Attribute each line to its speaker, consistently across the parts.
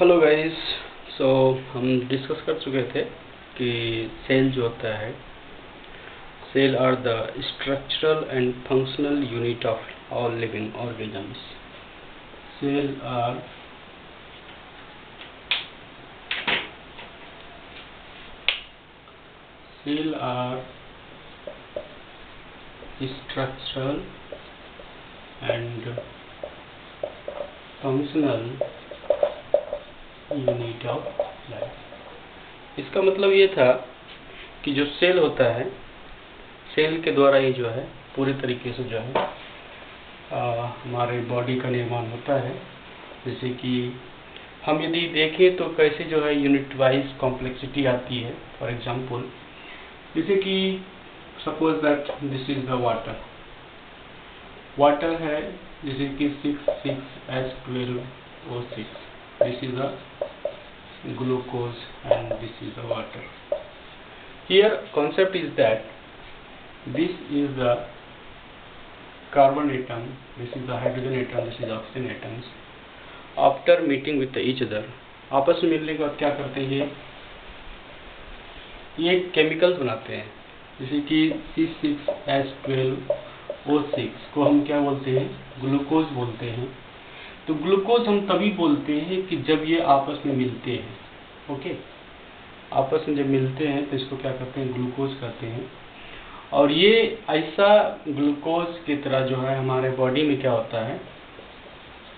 Speaker 1: Hello guys. सो हम discuss कर चुके थे कि सेल जो होता है, cell are the structural and functional unit of all living organisms. Cell are structural and functional unit of life। इसका मतलब ये था कि जो सेल होता है, सेल के द्वारा ही जो है पूरे तरीके से जो है हमारे बॉडी का निर्माण होता है। जैसे कि हम यदि देखें तो कैसे जो है यूनिट वाइज कॉम्प्लेक्सिटी आती है। फॉर एग्जांपल, जैसे कि suppose that this is the water है, जैसे कि 6,6H12O6, this is the glucose and this is the water. Here concept is that this is the carbon atom, this is the hydrogen atom, this is oxygen atoms. After meeting with each other, आपस में मिलने के बाद क्या करते हैं, ये chemicals बनाते हैं। जैसे कि 6,6H12O6 को हम क्या बोलते हैं, ग्लूकोज बोलते हैं। तो ग्लूकोज हम तभी बोलते हैं कि जब ये आपस में मिलते हैं। ओके, आपस में जब मिलते हैं तो इसको क्या करते हैं, ग्लूकोज कहते हैं। और ये ऐसा ग्लूकोज की तरह जो है हमारे बॉडी में क्या होता है,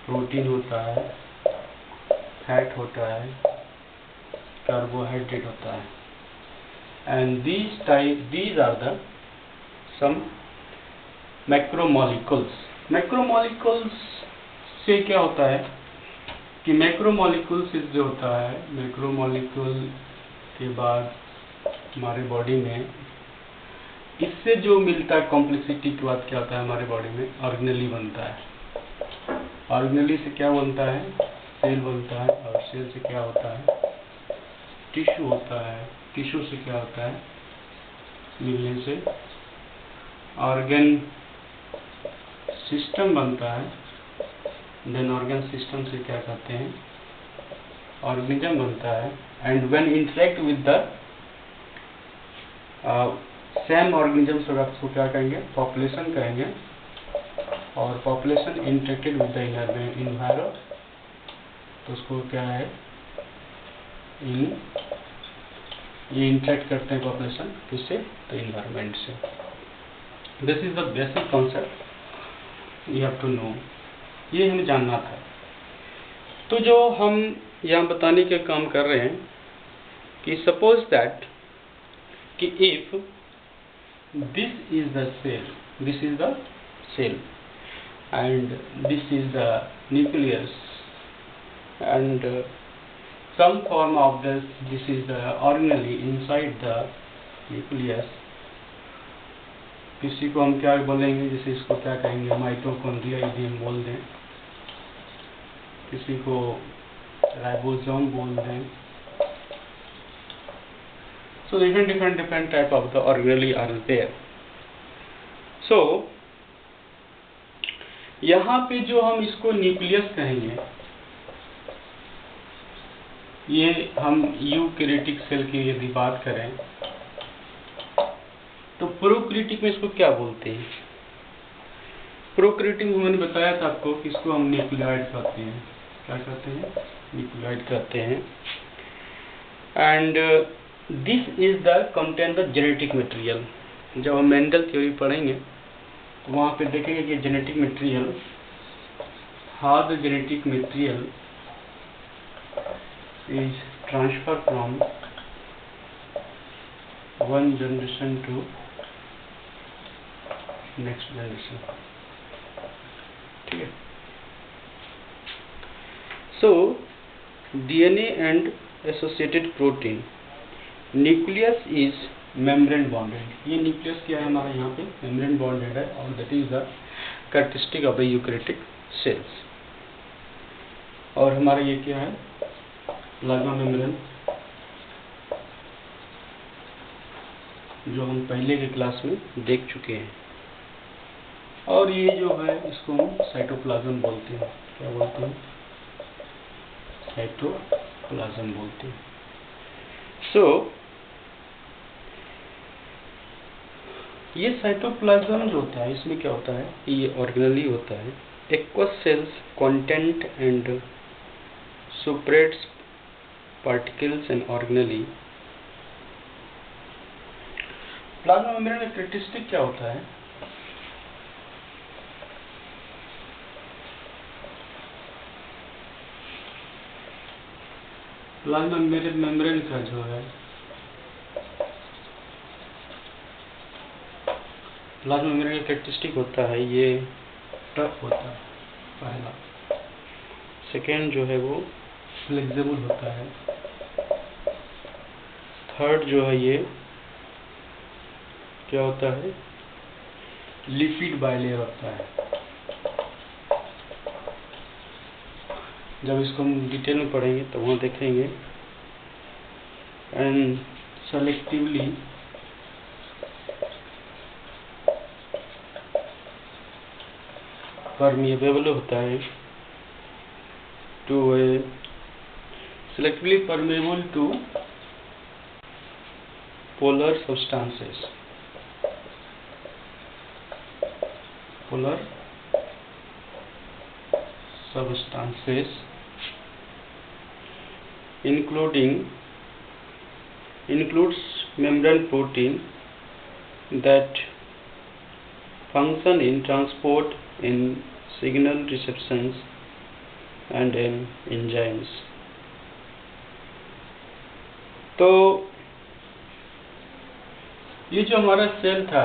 Speaker 1: प्रोटीन होता है, फैट होता है, कार्बोहाइड्रेट होता है। And these are the some macromolecules. Macromolecules से क्या होता है कि मैक्रोमोलिक्यूल्स जो होता है, मैक्रोमोलिक्यूल के बाद हमारे बॉडी में इससे जो मिलता है कॉम्प्लेक्सिटी के बाद क्या होता है, हमारे बॉडी में ऑर्गेनेली बनता है। ऑर्गेनेली से क्या बनता है, सेल बनता है। और सेल से क्या होता है, टिश्यू होता है। टिश्यू से क्या होता है, मिलने से ऑर्गन सिस्टम बनता है। देन ऑर्गन सिस्टम से क्या कहते हैं, ऑर्गेनिज्म बनता है। And when interact with the same organism से उसको क्या कहेंगे, पॉपुलेशन कहेंगे। और population interacted with the environment, तो उसको क्या है, ये इंटरेक्ट करते हैं पॉपुलेशन किससे, तो इन्वायरमेंट से। This is the basic concept you have to know, ये हमें जानना था। तो जो हम यहाँ बताने के काम कर रहे हैं कि सपोज दैट कि if this is the cell, this is the cell and this is the nucleus and some form of this is the organelle inside the nucleus। किसी को हम क्या बोलेंगे, जैसे इसको क्या कहेंगे, माइटोकॉन्ड्रिया यदि हम बोल दें, किसी को राइबोसोम बोल दें। सो different type of the organelle are there। so यहाँ पे जो हम इसको न्यूक्लियस कहेंगे, ये हम यूकैरियोटिक सेल की यदि बात करें तो प्रोकैरियोटिक में इसको क्या बोलते हैं। प्रोकैरियोटिक में मैंने बताया था आपको कि इसको हम न्यूक्लियोइड कहते हैं। क्या कहते हैं, न्यूक्लियोइड कहते हैं। And this is the contain the genetic material. जब हम मेंडल थ्योरी पढ़ेंगे तो वहाँ पे देखेंगे कि genetic material, how the genetic material is transferred from one generation to next generation। ठीक है। so DNA and associated protein, nucleus is membrane bonded। ये न्यूक्लियस क्या है हमारा, यहाँ पे membrane bonded है। और that is the characteristic of the eukaryotic cells। और हमारा ये क्या है, प्लाज्मा मेम्ब्रेन, जो हम पहले के क्लास में देख चुके हैं। और ये जो है इसको हम साइटोप्लाज्म बोलते हैं। क्या बोलते हैं, साइटोप्लाज्म बोलते हैं। सो ये साइटोप्लाज्म जो होता है, इसमें क्या होता है, ये ऑर्गेनली होता है। एक्वस cells content and separates particles and organelle। Plasma membrane का कैरेक्टरिस्टिक क्या होता है? प्लाज्मा मेम्ब्रेन का जो है, प्लाज्मा मेम्ब्रेन का कैरेक्टरिस्टिक होता है, ये टफ होता है पहला। सेकेंड जो है वो फ्लेक्सिबल होता है। थर्ड जो है ये क्या होता है, लिपिड बाइलेयर होता है। जब इसको हम डिटेल में पढ़ेंगे तो वहाँ देखेंगे। एंड सेलेक्टिवली परमिएबल होता है to selectively permeable to polar substances, includes membrane protein that function in transport, in signal receptions and in enzymes। तो ये जो हमारा सेल था,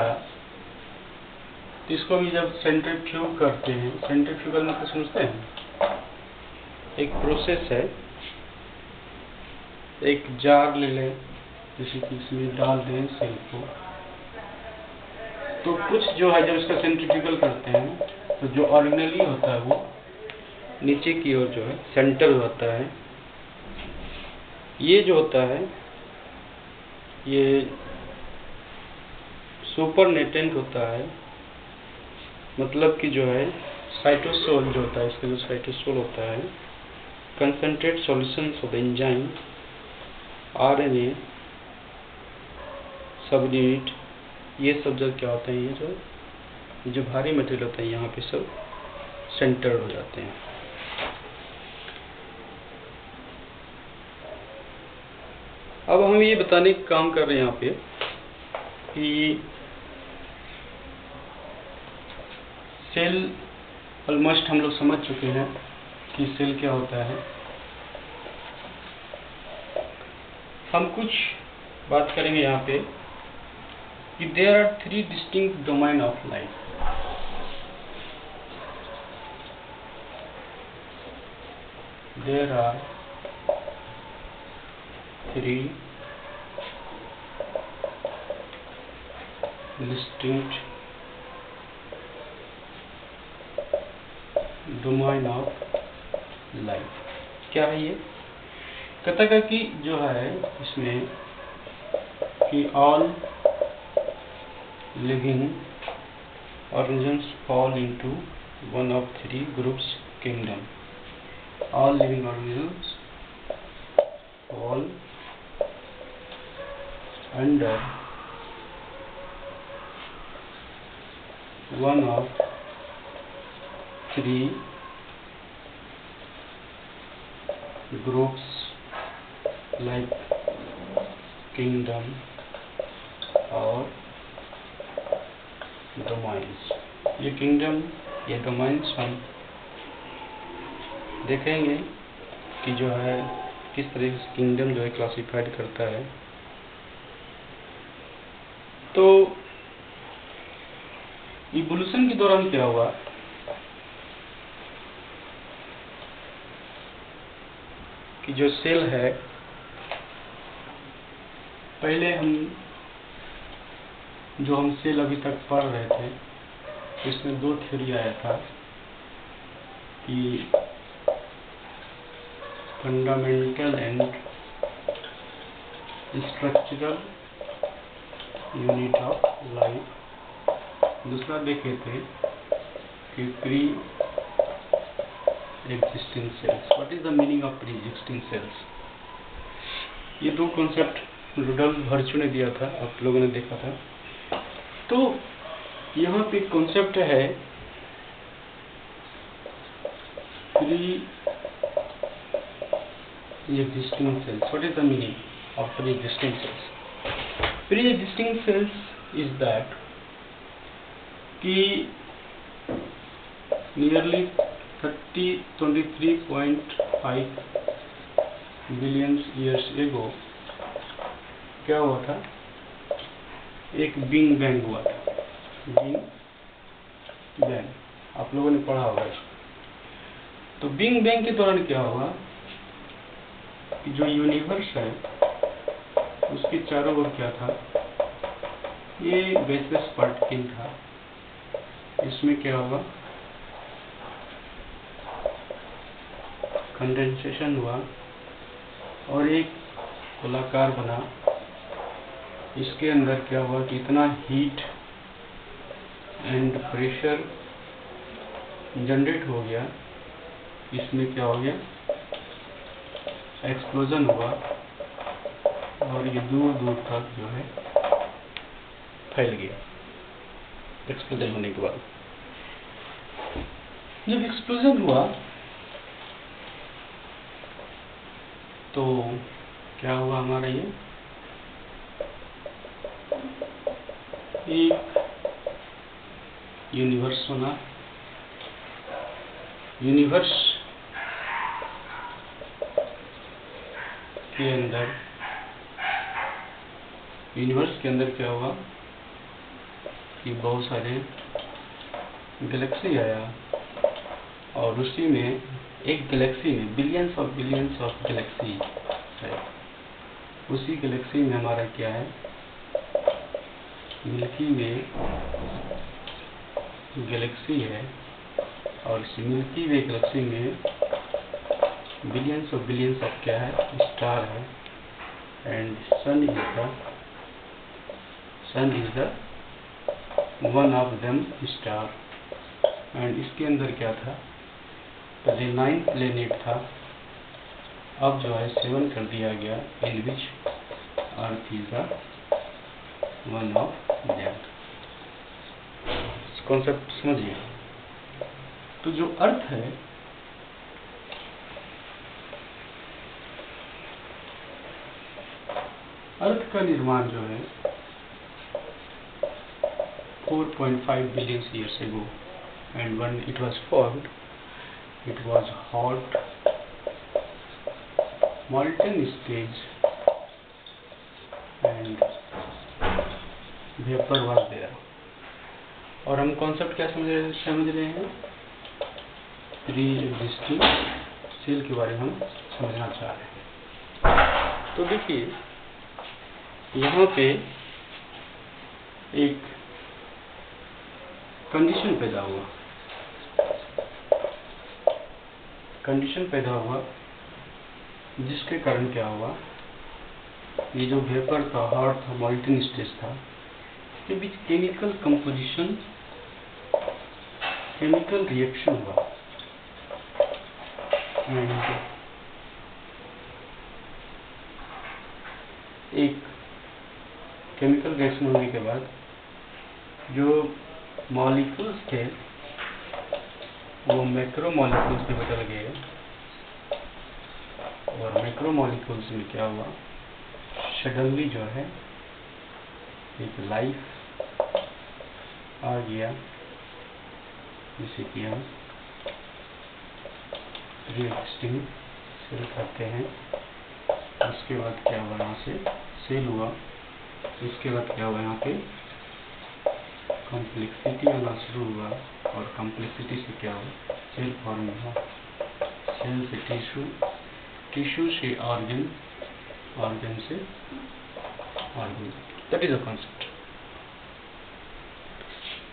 Speaker 1: इसको भी जब सेंट्रीफ्यूग करते हैं, सेंट्रीफ्यूगल मतलब समझते हैं, एक प्रोसेस है। एक जार ले लें, जैसे कि इसमें डाल दें सेल को, तो कुछ जो है जब इसका सेंट्रीफ्यूगल करते हैं तो जो ऑर्गेनली होता है वो नीचे की ओर जो है सेंटर होता है। ये जो होता है ये सुपरनेटेंट होता है, मतलब कि जो है साइटोसोल जो होता है, इसका जो साइटोसोल होता है, concentrate solutions of enzyme, RNA, सब यूनिट, ये सब जब क्या होते हैं, ये जो भारी मटेरियल होता है यहाँ पे सब सेंटर हो जाते हैं। अब हम ये बताने का काम कर रहे हैं यहाँ पे कि सेल ऑलमोस्ट हम लोग समझ चुके हैं कि सेल क्या होता है। हम कुछ बात करेंगे यहाँ पे कि there are 3 distinct domain of life. There are 3 distinct domain of life। क्या है ये? कहता है कि जो है इसमें कि all living organisms fall into one of 3 groups kingdom। all living organisms fall under one of 3 groups like kingdom और domains। ये kingdom या domains हम देखेंगे कि जो है किस तरह से kingdom जो है क्लासिफाइड करता है। तो इवोल्यूशन के दौरान क्या हुआ कि जो सेल है, पहले हम सेल अभी तक पढ़ रहे थे, इसमें 2 थ्योरी आया था कि fundamental and structural unit of life. दूसरा देखे थे कि pre existing cells. What is the meaning of pre-existing cells? ये दो कॉन्सेप्ट रुडोल्फ वर्च्यू ने दिया था, आप लोगों ने देखा था। तो यहाँ पे कॉन्सेप्ट है pre-existing cells. What is the meaning of pre-existing cells? Pre-existing cells is that कि nearly 23.5 billion years ago क्या हुआ था, एक बिग बैंग हुआ था। बिग बैंग आप लोगों ने पढ़ा होगा इसको। तो बिग बैंग के दौरान क्या हुआ कि जो यूनिवर्स है उसके चारों ओर क्या था, ये गैसियस पार्टिकल था। इसमें क्या हुआ, कंडेंसेशन हुआ और एक गोलाकार बना। इसके अंदर क्या हुआ कि इतना हीट एंड प्रेशर जनरेट हो गया, इसमें क्या हो गया, एक्सप्लोजन हुआ और ये दूर दूर तक जो है फैल गया। एक्सप्लोजन होने के बाद जब एक्सप्लोजन हुआ तो क्या हुआ, हमारा ये एक यूनिवर्स बना। यूनिवर्स के अंदर क्या हुआ कि बहुत सारे गैलेक्सी आया और उसी में एक गैलेक्सी में बिलियंस ऑफ गैलेक्सी है। उसी गैलेक्सी में हमारा क्या है, मिल्की वे गैलेक्सी है और इस मिल्की वे गैलेक्सी में बिलियंस ऑफ क्या है, स्टार है। And sun is the one of them star. And इसके अंदर क्या था, पहले 9 प्लेनेट था, अब जो है 7 कर दिया गया, in which earth is the one of them. Concept समझिए। तो जो अर्थ है, अर्थ का निर्माण जो है 4.5 billion years ago, and when it was formed, it was hot molten stage and vapor was there। और हम कॉन्सेप्ट क्या समझ रहे हैं, प्री एग्जिस्टिंग सेल के बारे में हम समझना चाह रहे हैं। तो देखिए यहाँ पे एक कंडीशन पैदा हुआ जिसके कारण क्या हुआ, ये जो वेपर था, हॉट था, मॉल्टन स्टेज था, के बीच केमिकल कंपोजिशन, केमिकल रिएक्शन हुआ। एक केमिकल रिएक्शन होने के बाद जो मॉलिक्यूल्स थे वो मैक्रो मॉलिक्यूल्स में बदल गए और मैक्रो मॉलिक्यूल्स में क्या हुआ, सडनली जो है एक लाइफ आ गया, जिसे कि हम प्री-एक्जिस्टिंग सेल कहते हैं। उसके बाद क्या हुआ, यहाँ से सेल हुआ। इसके बाद क्या हुआ, यहाँ पे कॉम्प्लेक्सिटी आना शुरू हुआ और कॉम्प्लेक्सिटी से क्या हुआ, सेल फॉर्म हुआ। सेल से टिश्यू, टिश्यू से ऑर्गन, ऑर्गन से organ. That is the concept.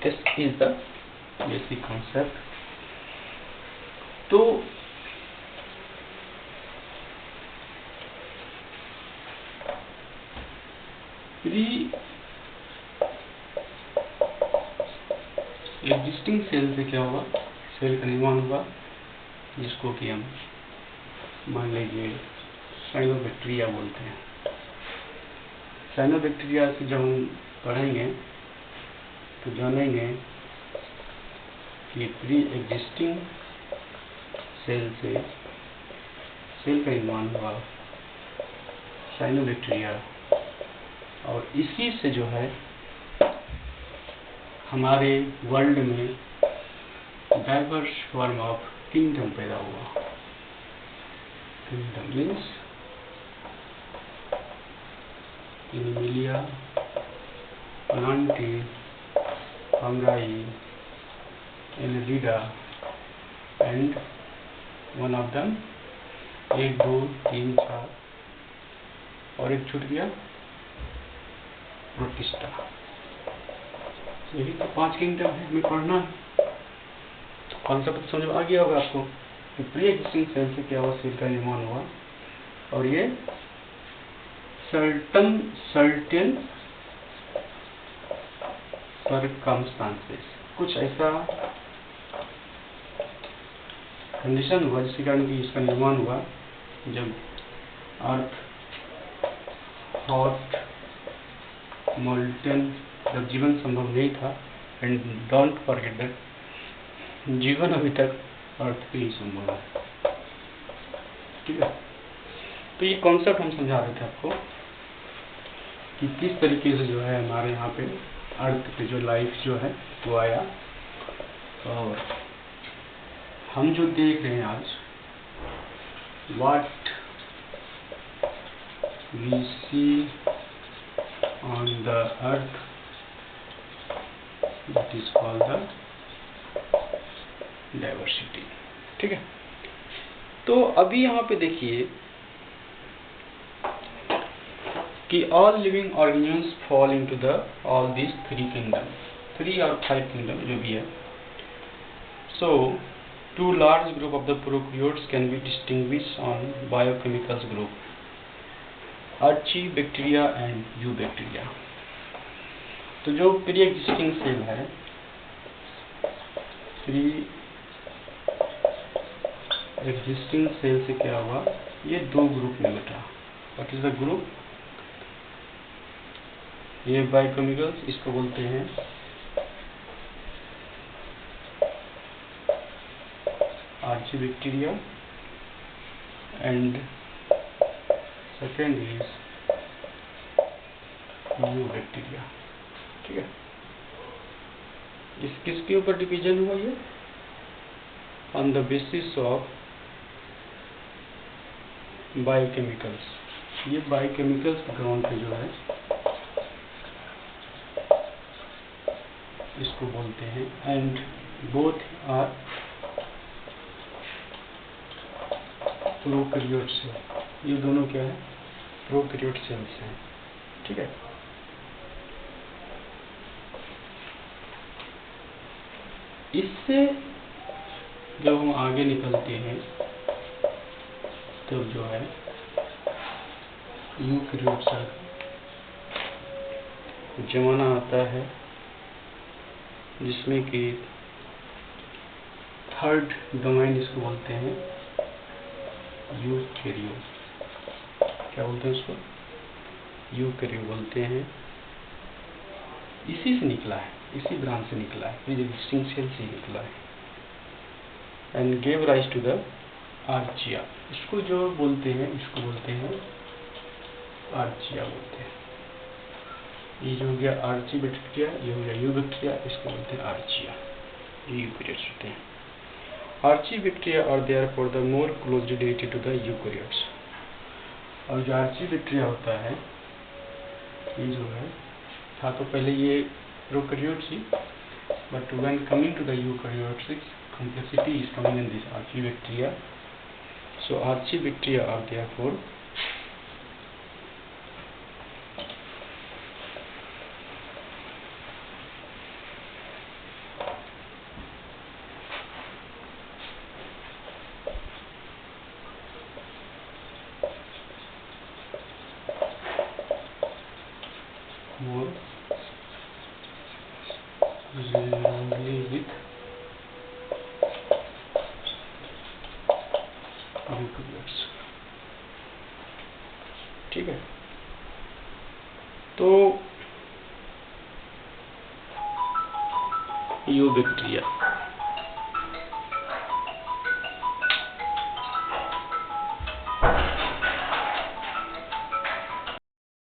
Speaker 1: This is the basic concept. तो प्री एग्जिस्टिंग सेल से क्या हुआ, सेल का निर्माण हुआ जिसको कि हम मान लीजिए साइनोबैक्टीरिया बोलते हैं। साइनोबैक्टीरिया से जब हम पढ़ेंगे तो जानेंगे कि प्री एग्जिस्टिंग सेल से सेल का निर्माण हुआ साइनोबैक्टीरिया, और इसी से जो है हमारे वर्ल्ड में डाइवर्स फॉर्म ऑफ किंगडम पैदा हुआ। Kingdom means Animalia, Plantae, fungi, Annelida and one of them 1, 2, 3, 4 और एक छूट गया प्रोटिस्टा। यही तो 5 किंगडम है, हमें पढ़ना है। तो कॉन्सेप्ट समझ में आ गया होगा आपको कि प्री एग्जिस्टिंग सेल से क्या हुआ, सेल का निर्माण हुआ, और ये सर्टेन सर्कमस्टांसेस, कुछ ऐसा कंडीशन हुआ जिसके कारण कि इसका निर्माण हुआ। जब अर्थ हॉट मोल्टन, जब जीवन संभव नहीं था, एंड डोंट फॉरगेट दैट जीवन अभी तक अर्थ पे ही संभव है। ठीक है, तो ये कॉन्सेप्ट हम समझा रहे थे आपको कि किस तरीके से जो है हमारे यहाँ पे अर्थ पे जो लाइफ जो है वो आया। और हम जो देख रहे हैं आज, what we see on the earth, that is called the diversity. ठीक है, तो अभी यहाँ पे देखिए कि all living organisms fall into the all these 3 kingdom, 3 or 5 kingdom जो भी है। So 2 large group of the prokaryotes can be distinguished on biochemicals group, Archaebacteria and Eubacteria। तो जो प्री एग्जिस्टिंग सेल है, प्री एग्जिस्टिंग सेल से क्या हुआ, ये 2 ग्रुप में बटा। What is the group? ये बायोकेमिकल्स, इसको बोलते हैं archaebacteria, and second is eubacteria. ठीक है, इस किसके ऊपर डिवीजन हुआ ये? On the basis of biochemicals. ये बायोकेमिकल्स के ग्राउंड पे जो है इसको बोलते हैं, and both are prokaryote cell. ये दोनों क्या है? प्रोकैरियोट सेल्स हैं। ठीक है, इससे जब हम आगे निकलते हैं तो जो है यूकैरियोट सेल जमाना आता है, जिसमें कि थर्ड डोमेन इसको बोलते हैं यूकैरियो। क्या बोलते हैं इसको? यूकैरियो बोलते हैं। इसी से निकला है, इसी ब्रांच से निकला है, प्री एग्जिस्टिंग सेल से निकला है, and gave rise to the archaea. इसको जो बोलते हैं, इसको बोलते हैं आर्चिया बोलते हैं। ये जो हो गया आर्चीबैक्टीरिया, ये हो गया यूबैक्टीरिया, इसको बोलते हैं आर्चिया। ये यूकैरियोट्स होते हैं। Archaebacteria are therefore the more closely related to the eukaryotes. और जो आर्चीबैक्टीरिया होता है, ये जो है था तो पहले ये प्रोकैरियोट्स ही, but when coming to the eukaryotes complexity is coming in this archaebacteria. So archaebacteria are therefore more with units. ठीक है, तो यूबिक्ट्रिया